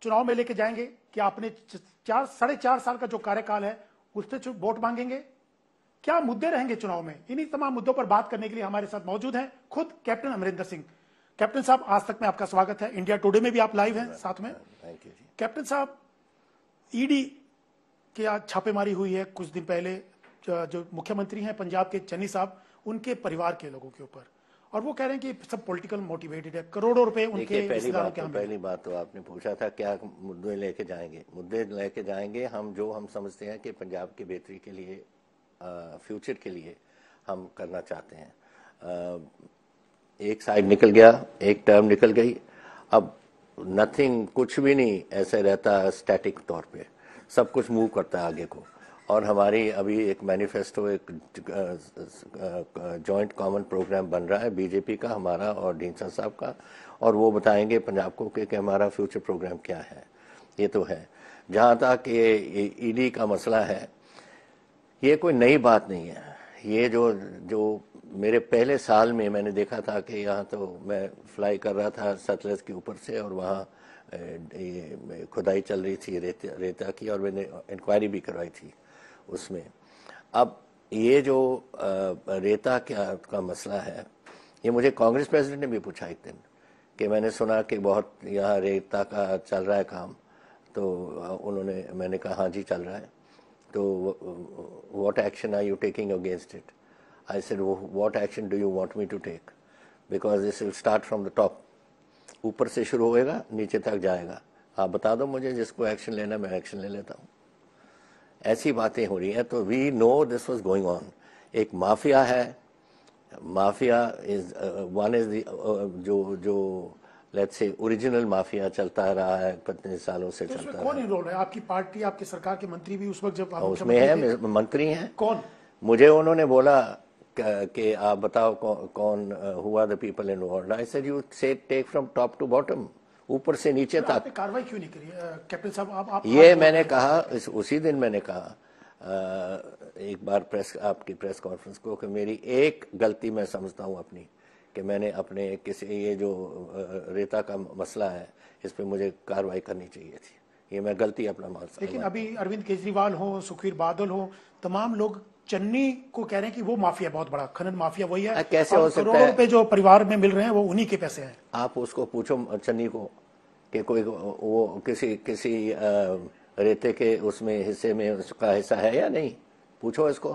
चुनाव में लेके जाएंगे कि आपने 4.5 साल का जो कार्यकाल है उससे वोट मांगेंगे? क्या मुद्दे रहेंगे चुनाव में? इन्हीं तमाम मुद्दों पर बात करने के लिए हमारे साथ मौजूद हैं खुद कैप्टन अमरिंदर सिंह। कैप्टन साहब, आज तक में आपका स्वागत है। इंडिया टुडे में भी आप लाइव हैं साथ में। कैप्टन साहब, ईडी की आज छापेमारी हुई है कुछ दिन पहले, जो मुख्यमंत्री हैं पंजाब के चन्नी साहब, उनके परिवार के लोगों के ऊपर, और वो कह रहे हैं कि सब पॉलिटिकल मोटिवेटेड है, करोड़ों रुपए उनके रिश्तेदारों के। पहली बात तो आपने पूछा था क्या मुद्दे लेके जाएंगे। मुद्दे लेके जाएंगे हम जो हम समझते हैं कि पंजाब की बेहतरी के लिए, फ्यूचर के लिए हम करना चाहते हैं। एक साइड निकल गया, एक टर्म निकल गई, अब नथिंग, कुछ भी नहीं ऐसे रहता स्टैटिक तौर पे, सब कुछ मूव करता है आगे को। और हमारी अभी एक मैनिफेस्टो, एक जॉइंट कॉमन प्रोग्राम बन रहा है बीजेपी का, हमारा और ढींसा साहब का, और वो बताएंगे पंजाब को कि हमारा फ्यूचर प्रोग्राम क्या है। ये तो है। जहाँ तक ये ईडी का मसला है, ये कोई नई बात नहीं है। ये जो मेरे पहले साल में मैंने देखा था कि यहाँ तो मैं फ्लाई कर रहा था सतलज के ऊपर से, और वहाँ खुदाई चल रही थी रेता की, और मैंने इंक्वायरी भी करवाई थी उसमें। अब ये जो रेता का मसला है, ये मुझे कांग्रेस प्रेसिडेंट ने भी पूछा एक दिन कि मैंने सुना कि बहुत यहाँ रेता का चल रहा है काम, तो मैंने कहा हाँ जी चल रहा है, तो what action are you taking against it? I said, what action do you want me to take? Because this will start from the top. ऊपर से शुरू होएगा, नीचे तक जाएगा। आप बता दो मुझे, जिसको एक्शन लेना मैं एक्शन ले लेता हूँ। ऐसी बातें हो रही हैं, तो we know this was going on. एक माफिया है, माफिया इज वन इज जो लेट्स से ओरिजिनल माफिया चलता रहा है कितने सालों से चलता रहा है। कौन इन्वॉल्व है? आपकी पार्टी, आपकी सरकार के मंत्री भी उस वक्त जब आप उसमें है, मंत्री हैं। कौन? मुझे उन्होंने बोला कि आप बताओ कौन हुआ the people involved. I said you say take from top to bottom, ऊपर से नीचे तक। आपने कार्रवाई क्यों नहीं करी कैप्टन साहब? आप ये मैंने कहा, उसी दिन मैंने कहा एक बार आपकी प्रेस कॉन्फ्रेंस को, कि मेरी एक गलती मैं समझता हूँ अपनी, कि मैंने अपने किसी, ये जो रेता का मसला है, इस पे मुझे कार्रवाई करनी चाहिए थी। ये मैं गलती अपना मानता हूं। लेकिन अभी अरविंद केजरीवाल हो, सुखबीर बादल हो, तमाम लोग चन्नी को कह रहे हैं कि वो माफिया बहुत बड़ा, खनन माफिया वही है। कैसे हो सकता है? करोड़ों रुपए जो परिवार में मिल रहे हैं वो उन्हीं के पैसे हैं। आप उसको पूछो चन्नी को कि कोई वो किसी रेते के उसमें हिस्से में उसका हिस्सा है या नहीं, पूछो इसको।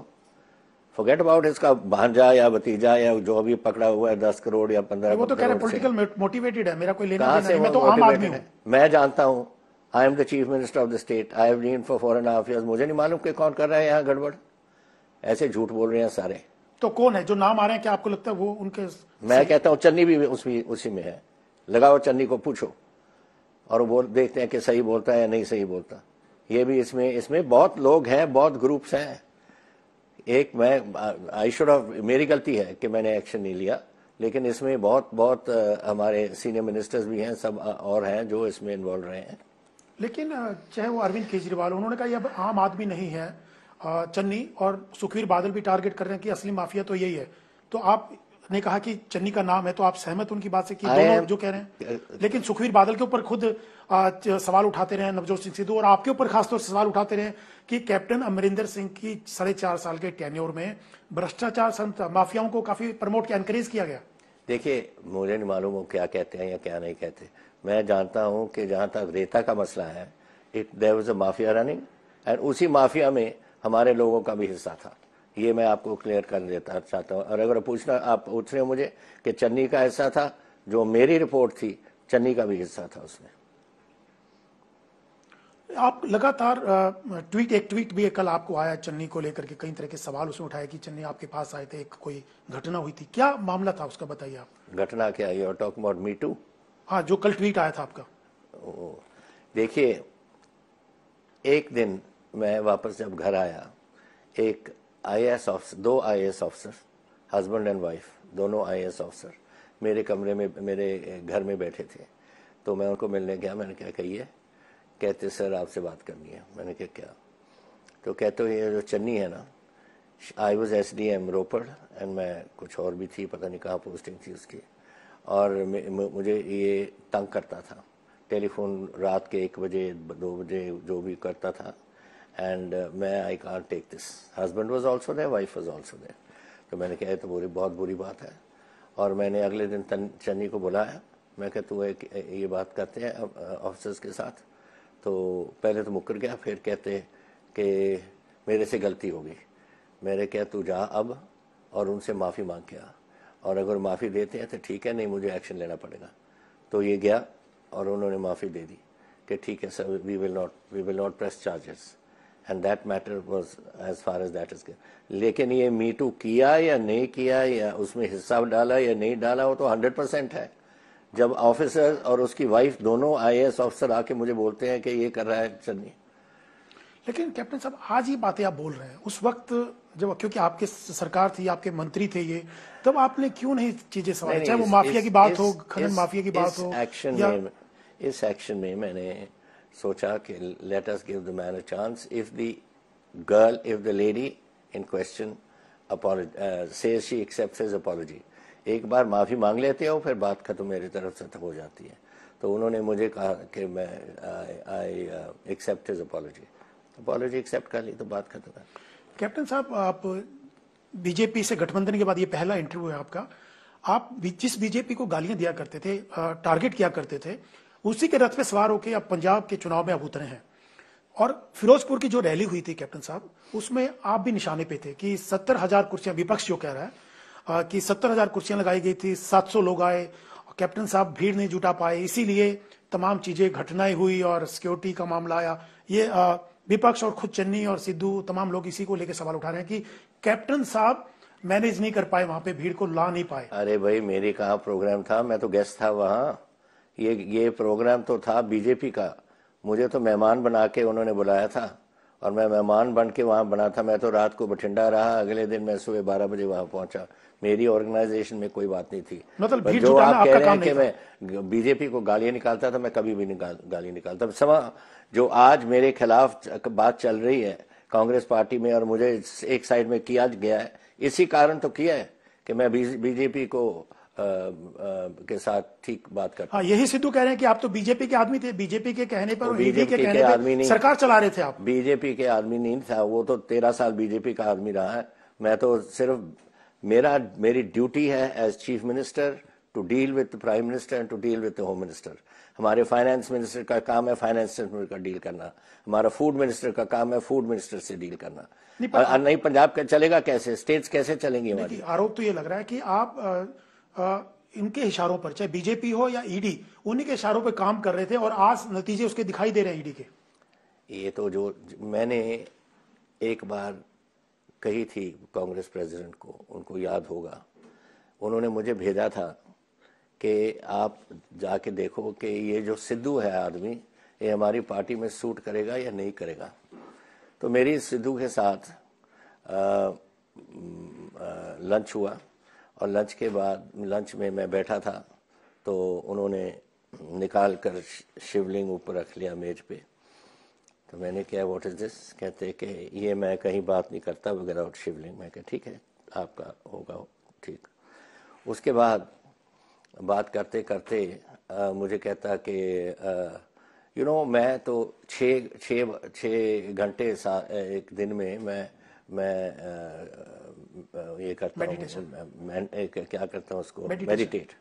फॉरगेट अबाउट इसका भांजा या भतीजा या जो भी पकड़ा हुआ है 10 करोड़ या 15 करोड़। वो तो कह रहे हैं पॉलिटिकल मोटिवेटेड है, मेरा कोई लेना देना नहीं, मैं तो आम आदमी हूं। मैं जानता हूं, I am the chief minister of the state, I have been for 4.5 years। मुझे नहीं मालूम कि कौन कर रहा है यहाँ गड़बड़। ऐसे झूठ बोल रहे हैं सारे। तो कौन है जो नाम आ रहे हैं? क्या आपको लगता है वो उनके? मैं कहता हूँ चन्नी भी उसी में है। लगाओ चन्नी को, पूछो, और वो देखते हैं कि सही बोलता है या नहीं सही बोलता। ये भी इसमें बहुत लोग हैं, बहुत ग्रुप्स हैं। एक मैं आई शुड हैव, मेरी गलती है कि मैंने एक्शन नहीं लिया, लेकिन इसमें बहुत हमारे सीनियर मिनिस्टर्स भी हैं, सब और हैं जो इसमें इन्वॉल्व रहे हैं। लेकिन चाहे वो अरविंद केजरीवाल, उन्होंने कहा ये अब आम आदमी नहीं है चन्नी, और सुखबीर बादल भी टारगेट कर रहे हैं कि असली माफिया तो यही है। तो आपने कहा कि चन्नी का नाम है, तो आप सहमत उनकी बात से कि दोनों जो कह रहे हैं? लेकिन सुखबीर बादल के ऊपर खुद सवाल उठाते रहे नवजोत सिंह सिद्धू, और आपके ऊपर खासतौर से सवाल उठाते रहे कि कैप्टन अमरिंदर सिंह की 4.5 साल के टेन्योर में भ्रष्टाचार, माफियाओं को काफी प्रमोट किया, एनकरेज किया गया। देखिए, मुझे नहीं मालूम वो क्या कहते हैं या क्या नहीं कहते। मैं जानता हूं कि जहां तक रेता का मसला है, there was a mafia running, and उसी माफिया में हमारे लोगों का भी हिस्सा था। ये मैं आपको क्लियर कर देता चाहता हूँ। और अगर पूछना आप पूछ रहे हो मुझे कि चन्नी का हिस्सा था, जो मेरी रिपोर्ट थी, चन्नी का भी हिस्सा था उसमें। आप लगातार एक ट्वीट भी कल आपको आया चन्नी को लेकर के, कई तरह के सवाल उसने उठाए कि चन्नी आपके पास आए थे, एक कोई घटना हुई थी, क्या मामला था उसका, बताइए आप। घटना क्या? You are talking about me too? हाँ, जो कल ट्वीट आया था आपका। देखिए, एक दिन मैं वापस जब घर आया, एक IAS officer, 2 IAS officer, husband and wife, दोनों IAS ऑफिसर मेरे कमरे में, मेरे घर में बैठे थे। तो मैं उनको मिलने गया। मैंने क्या कही है? कहते सर आपसे बात करनी है। मैंने कहा क्या? तो कहते हो ये जो चन्नी है ना, I was SDM Ropar, and मैं कुछ और भी थी, पता नहीं कहाँ पोस्टिंग थी उसकी, और मुझे ये तंग करता था। टेलीफोन रात के 1 बजे 2 बजे जो भी करता था, एंड मैं I can't take this. Husband was also there, wife was also there. तो मैंने कहा तो बहुत बुरी बात है। और मैंने अगले दिन चन्नी को बुलाया, मैं कहा तू ये बात करते हैं ऑफिसर्स के साथ। तो पहले तो मुकर गया, फिर कहते कि मेरे से गलती होगी। मेरे क्या तू जा अब और उनसे माफ़ी मांग के आ, और अगर माफ़ी देते हैं तो ठीक है, नहीं मुझे एक्शन लेना पड़ेगा। तो ये गया और उन्होंने माफ़ी दे दी कि ठीक है sir, we will not press charges, and that matter was as far as that is. लेकिन ये मी टू किया या नहीं किया, या उसमें हिस्सा डाला या नहीं डाला, वो तो 100% है। जब ऑफिसर और उसकी वाइफ दोनों IAS ऑफिसर आके मुझे बोलते हैं कि ये कर रहा है चन्नी। लेकिन कैप्टन साहब, आज ये बातें आप बोल रहे हैं, उस वक्त जब, क्योंकि आपके सरकार थी, आपके मंत्री थे ये, तब आपने क्यों नहीं चीजें सवाल, चाहे वो माफिया की बात हो, खनन माफिया की बात हो, इस एक्शन में मैंने सोचा कि let us give the man a chance. If the lady in question says she accepts his apology, एक बार माफी मांग लेते हो, फिर बात खत्म मेरी तरफ से हो जाती है। तो उन्होंने मुझे कहा कि मैं I accept his apology accept कर ली, तो बात खत्म है। कैप्टन साहब, आप बीजेपी से गठबंधन के बाद ये पहला इंटरव्यू है आपका। आप जिस बीजेपी को गालियां दिया करते थे, टारगेट किया करते थे, उसी के रथ पे सवार होकर आप पंजाब के चुनाव में अब उतरे हैं। और फिरोजपुर की जो रैली हुई थी कैप्टन साहब, उसमें आप भी निशाने पे थे कि 70,000 कुर्सियां, विपक्ष जो कह रहा है कि 70,000 कुर्सियां लगाई गई थी, 700 लोग आए, कैप्टन साहब भीड़ नहीं जुटा पाए, इसीलिए तमाम चीजें, घटनाएं हुई और सिक्योरिटी का मामला आया। ये विपक्ष और खुद चन्नी और सिद्धू, तमाम लोग इसी को लेकर सवाल उठा रहे हैं कि कैप्टन साहब मैनेज नहीं कर पाए, वहां पे भीड़ को ला नहीं पाए। अरे भाई, मेरी कहाँ प्रोग्राम था, मैं तो गेस्ट था वहां। ये प्रोग्राम तो था बीजेपी का, मुझे तो मेहमान बना के उन्होंने बुलाया था, और मैं मेहमान बन के वहां बना था। मैं तो रात को बठिंडा रहा, अगले दिन मैं सुबह 12 बजे वहां पहुंचा। मेरी ऑर्गेनाइजेशन में कोई बात नहीं थी। मतलब जो आप कह रहे हैं कि मैं बीजेपी को गालियां निकालता था, मैं कभी भी गाली निकालता। समा जो आज मेरे खिलाफ बात चल रही है कांग्रेस पार्टी में और मुझे एक साइड में किया गया है, इसी कारण तो किया है कि मैं बीजेपी को के साथ ठीक बात करता। हाँ, यही सिद्धू कह रहे हैं कि आप तो बीजेपी के आदमी थे, बीजेपी के कहने पर, बीजेपी के कहने पर सरकार चला रहे थे आप। बीजेपी के आदमी नहीं था, वो तो 13 साल बीजेपी का आदमी रहा है। मैं तो सिर्फ मेरी ड्यूटी है as chief minister to deal with the prime minister and to deal with the home minister. हमारे फाइनेंस मिनिस्टर का काम है फाइनेंस मिनिस्टर का डील करना, हमारा फूड मिनिस्टर का काम है फूड मिनिस्टर से डील करना। नहीं पंजाब का चलेगा कैसे, स्टेट्स कैसे चलेंगी हमारी? आरोप तो ये लग रहा है कि आप इनके इशारों पर, चाहे बीजेपी हो या ईडी, उन्हीं के इशारों पर काम कर रहे थे और आज नतीजे उसके दिखाई दे रहे हैं ईडी के। ये तो जो मैंने एक बार कही थी कांग्रेस प्रेसिडेंट को, उनको याद होगा, उन्होंने मुझे भेजा था कि आप जाके देखो कि ये जो सिद्धू है आदमी, ये हमारी पार्टी में सूट करेगा या नहीं करेगा। तो मेरी सिद्धू के साथ लंच हुआ, और लंच के बाद, लंच में मैं बैठा था, तो उन्होंने निकाल कर शिवलिंग ऊपर रख लिया मेज पे। तो मैंने क्या, व्हाट इज दिस? कहते कि ये मैं कहीं बात नहीं करता विदाउट शिवलिंग। मैं कहा ठीक है, आपका होगा ठीक। उसके बाद बात करते करते मुझे कहता कि यू नो, मैं तो 6 घंटे एक दिन में मैं ये करता हूँ, क्या करता हूँ उसको, मेडिटेट।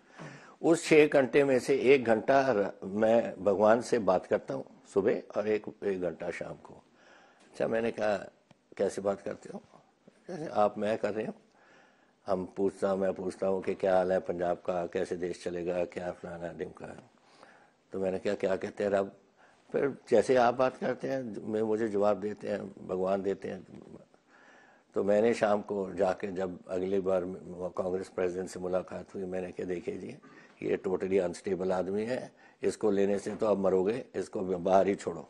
उस 6 घंटे में से 1 घंटा मैं भगवान से बात करता हूँ सुबह, और एक घंटा शाम को। अच्छा, मैंने कहा कैसे बात करते हो? आप, मैं कर रहे हूँ, मैं पूछता हूँ कि क्या हाल है पंजाब का, कैसे देश चलेगा, क्या फलाना ढिमका। तो मैंने क्या कहते हैं रब, फिर जैसे आप बात करते हैं मुझे जवाब देते हैं, भगवान देते हैं। तो मैंने शाम को जाके, जब अगली बार कांग्रेस प्रेसिडेंट से मुलाकात हुई, मैंने कहा देखिए जी, ये टोटली अनस्टेबल आदमी है, इसको लेने से तो आप मरोगे, इसको बाहर ही छोड़ो।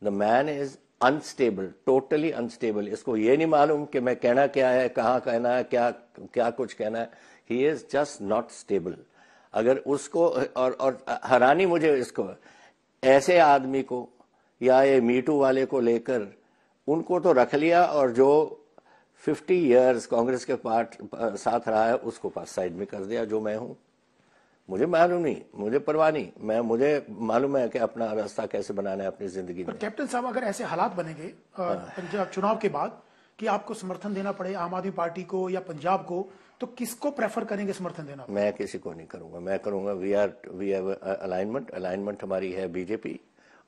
The man is unstable, totally unstable. इसको ये नहीं मालूम कि मैं कहना क्या है, कहाँ कहना है, क्या कुछ कहना है। He is just not stable. अगर उसको, और हैरानी मुझे इसको, ऐसे आदमी को या ये मीटू वाले को लेकर उनको तो रख लिया, और जो 50 इयर्स कांग्रेस के साथ रहा है उसको पास साइड में कर दिया, जो मैं हूं। मुझे मालूम नहीं, मुझे परवाह नहीं, मुझे मालूम है कि अपना रास्ता कैसे बनाना है अपनी जिंदगी में। कैप्टन साहब, अगर ऐसे हालात बनेंगे पंजाब चुनाव के बाद कि आपको समर्थन देना पड़े आम आदमी पार्टी को या पंजाब को, तो किसको प्रेफर करेंगे समर्थन देना? मैं किसी को नहीं करूंगा, मैं करूंगा वी हैव अलाइनमेंट हमारी है बीजेपी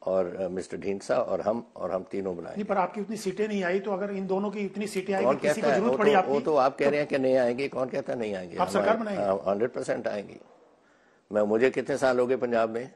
और मिस्टर ढींसा और हम तीनों बनाएंगे। नहीं, पर आपकी उतनी सीटें नहीं आई, तो अगर इन दोनों की इतनी सीटें आई, कौन किसी को कहता है? जरूरत पड़ी आपकी, वो तो आप कह रहे हैं कि नहीं आएंगे, कौन कहता नहीं आएंगे? आप सरकार बनाएंगे? 100% आएंगी। मुझे कितने साल हो गए पंजाब में?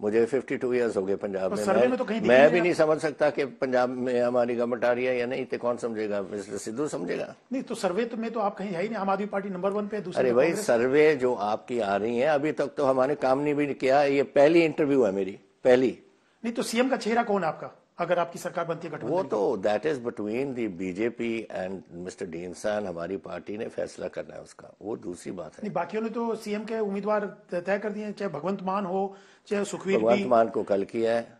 मुझे 52 ईयर्स हो गए पंजाब में। सर्वे में तो कहीं मैं भी नहीं समझ सकता कि पंजाब में हमारी गवर्नमेंट आ रही है या नहीं, तो कौन समझेगा? मिस्टर सिद्धू समझेगा? नहीं, तो सर्वे में तो आप कहीं है ही नहीं, आम आदमी पार्टी नंबर 1 पे, दूसरे अरे भाई, सर्वे जो आपकी आ रही है, अभी तक तो हमारे काम नहीं भी किया। ये पहली इंटरव्यू है मेरी, पहली। नहीं, तो सीएम का चेहरा कौन है आपका अगर आपकी सरकार बनती है गठबंधन? वो तो that is between the BJP and mister Dhindsa, हमारी पार्टी ने फैसला करना है उसका, वो दूसरी बात है। नहीं, बाकियों ने तो सीएम के उम्मीदवार तय कर दिए, चाहे भगवंत मान हो चाहे सुखवीर भी। भगवंत मान को कल किया है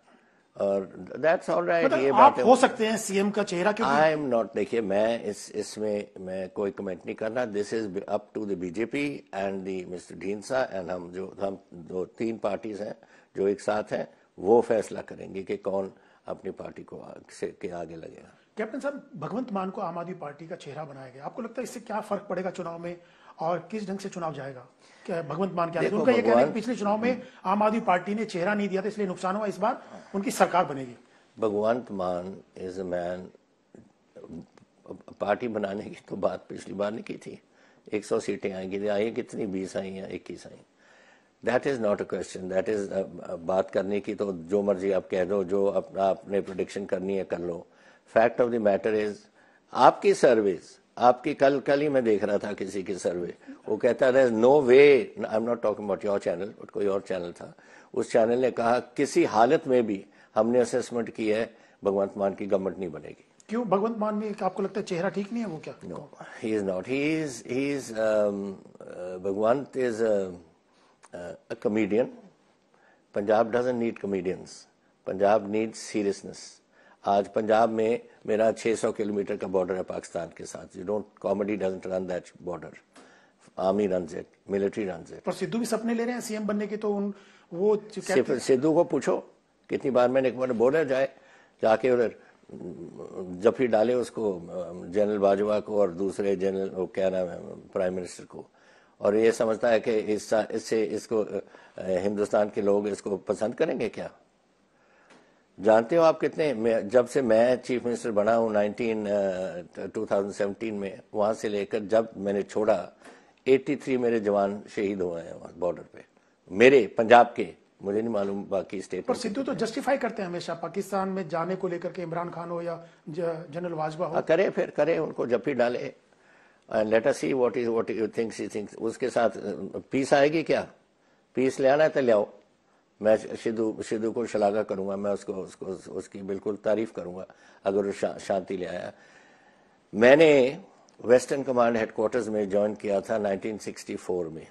और दैट्स ऑल राइट। ये आप हो सकते हैं सीएम का चेहरा, क्योंकि आई एम नॉट, देखिए मैं इसमें मैं कोई कमेंट नहीं करना। This is up to the BJP and the Mr Dhindsa and हम जो 3 पार्टीज हैं जो एक साथ हैं, वो फैसला करेंगे कि कौन अपनी पार्टी को के आगे लगेगा। कैप्टन साहब, भगवंत मान को आम आदमी पार्टी का चेहरा बनाया गया, आपको लगता है इससे क्या फर्क पड़ेगा चुनाव में और किस ढंग से चुनाव जाएगा? क्या भगवंत मान क्या, उनका ये कहना है कि पिछले चुनाव में आम आदमी पार्टी ने चेहरा नहीं दिया था इसलिए नुकसान हुआ, इस बार उनकी सरकार बनेगी। भगवंत मान इज अ मैन, पार्टी बनाने की तो बात पिछली बार नहीं की थी। 100 सीटें आएंगी, आई कितनी? 20 आई या 21 आई। That is not a question, that is बात करने की तो जो मर्जी आप कह दो, जो आपने प्रोडिक्शन करनी है कर लो। Fact of the matter is आपकी सर्विस, आपकी कल ही मैं देख रहा था किसी की सर्वे, वो कहता है no way, I am not talking about your channel but कोई और चैनल था, उस चैनल ने कहा किसी हालत में भी हमने असेसमेंट की है भगवंत मान की गवर्नमेंट नहीं बनेगी। क्यों भगवंत मान में आपको लगता है चेहरा ठीक नहीं है? वो क्या? No, he is not, he is Bhagwant is a comedian. Punjab doesn't need comedians. Punjab needs seriousness. आज पंजाब में मेरा 600 किलोमीटर का बॉर्डर है पाकिस्तान के साथ। You don't, comedy doesn't run that border. Army runs it, military runs it. पर सिद्धू भी सपने ले रहे हैं सीएम बनने के, तो वो सिद्धू को पूछो कितनी बार मैंने बोला जाए जाके उधर जफी डाले उसको, जनरल बाजवा को और दूसरे जनरल वो क्या नाम है प्राइम मिनिस्टर को, और ये समझता है कि इससे इसको हिंदुस्तान के लोग इसको पसंद करेंगे क्या? जानते हो आप कितने, जब से मैं चीफ मिनिस्टर बना हूँ 2017 में, वहां से लेकर जब मैंने छोड़ा 83 मेरे जवान शहीद हुए हैं वहां बॉर्डर पे, मेरे पंजाब के, मुझे नहीं मालूम बाकी स्टेट। पर सिद्धू तो जस्टिफाई करते हैं हमेशा पाकिस्तान में जाने को लेकर के, इमरान खान हो या जनरल बाजवा हो। करे, फिर करे, उनको जफी डाले and let us see what he thinks he thinks। उसके साथ पीस आएगी क्या? पीस ले आना है तो ले आओ, मैं सिद्धू को शलाघा करूंगा, मैं उसकी बिल्कुल तारीफ करूंगा अगर वो शांति ले आया। मैंने वेस्टर्न कमांड हेडक्वार्टर्स में ज्वाइन किया था 1964 में।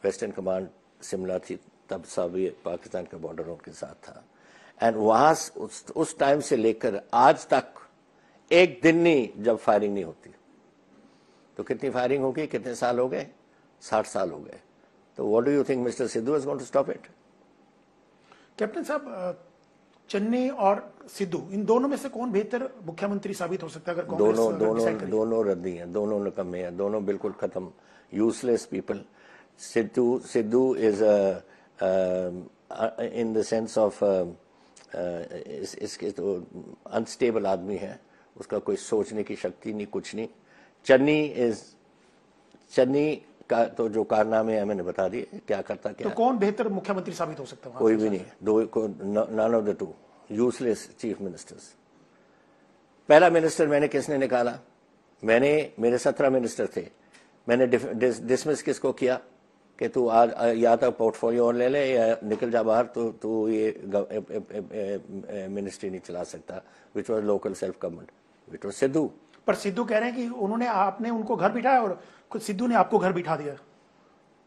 वेस्टर्न कमांड शिमला थी तब, सभी पाकिस्तान का बॉर्डर उनके साथ था, एंड वहां उस टाइम से लेकर आज तक एक दिन नहीं जब फायरिंग नहीं होती। तो कितनी फायरिंग होगी, कितने साल हो गए? 60 साल हो गए। तो what do you think Mr Sidhu is going to stop it? Captain साहब, चन्नी और सिद्धू, इन दोनों में से कौन बेहतर मुख्यमंत्री साबित हो सकता है अगर कांग्रेस? दोनों रद्दी हैं, दोनों निकम्मे हैं, दोनों बिल्कुल खत्म, useless people. Sidhu is in the sense of इसके तो अनस्टेबल आदमी है, उसका कोई सोचने की शक्ति नहीं, कुछ नहीं। चन्नी का तो जो कारनामे है मैंने बता दिए, क्या करता क्या। तो कौन बेहतर मुख्यमंत्री साबित हो सकता है? कोई भी नहीं, none of the two, useless chief ministers. पहला मिनिस्टर मैंने किसने निकाला? मेरे 17 मिनिस्टर थे, मैंने डिसमिस किसको किया कि तू आज या तो पोर्टफोलियो और ले ले या निकल जा बाहर, तो तू ये मिनिस्ट्री नहीं चला सकता, which was local self government, which was Sidhu. पर सिद्धू कह रहे हैं कि आपने उनको घर बिठाया और खुद सिद्धू ने आपको घर बिठा दिया।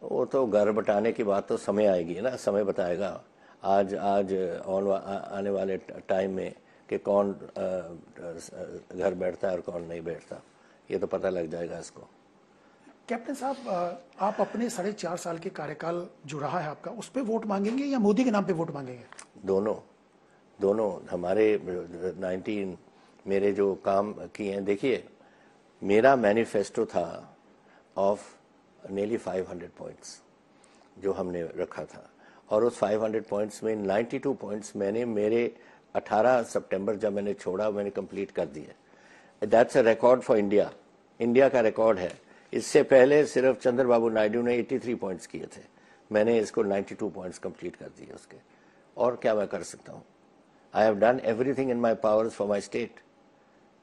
वो तो घर बिठाने की बात तो समय आएगी ना, समय बताएगा। आज आने वाले टाइम में कि कौन घर बैठता है और कौन नहीं बैठता, ये तो पता लग जाएगा इसको। कैप्टन साहब, आप अपने 4.5 साल के कार्यकाल जो रहा है आपका, उस पर वोट मांगेंगे या मोदी के नाम पे वोट मांगेंगे? दोनों हमारे 19 मेरे जो काम किए हैं, देखिए मेरा मैनिफेस्टो था ऑफ nearly 500 पॉइंट्स जो हमने रखा था, और उस 500 पॉइंट्स में 92 पॉइंट्स मैंने मेरे 18 सितंबर जब मैंने छोड़ा मैंने कंप्लीट कर दिया। That's a record for India, India का रिकॉर्ड है। इससे पहले सिर्फ चंद्रबाबू नायडू ने 83 पॉइंट्स किए थे, मैंने इसको 92 पॉइंट्स कंप्लीट कर दिए उसके। और क्या मैं कर सकता हूँ? I have done everything in my powers for my state.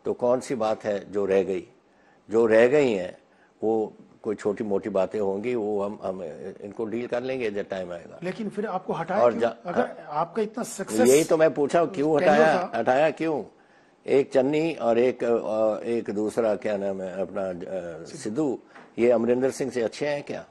तो कौन सी बात है जो रह गई? जो रह गई हैं वो कोई छोटी मोटी बातें होंगी, वो हम इनको डील कर लेंगे जब टाइम आएगा। लेकिन फिर आपको हटाया क्यों? अगर आपका इतना सक्सेस, यही तो मैं पूछा, क्यों हटाया क्यों? एक चन्नी और एक दूसरा क्या नाम है अपना सिद्धू, ये अमरिंदर सिंह से अच्छे हैं क्या?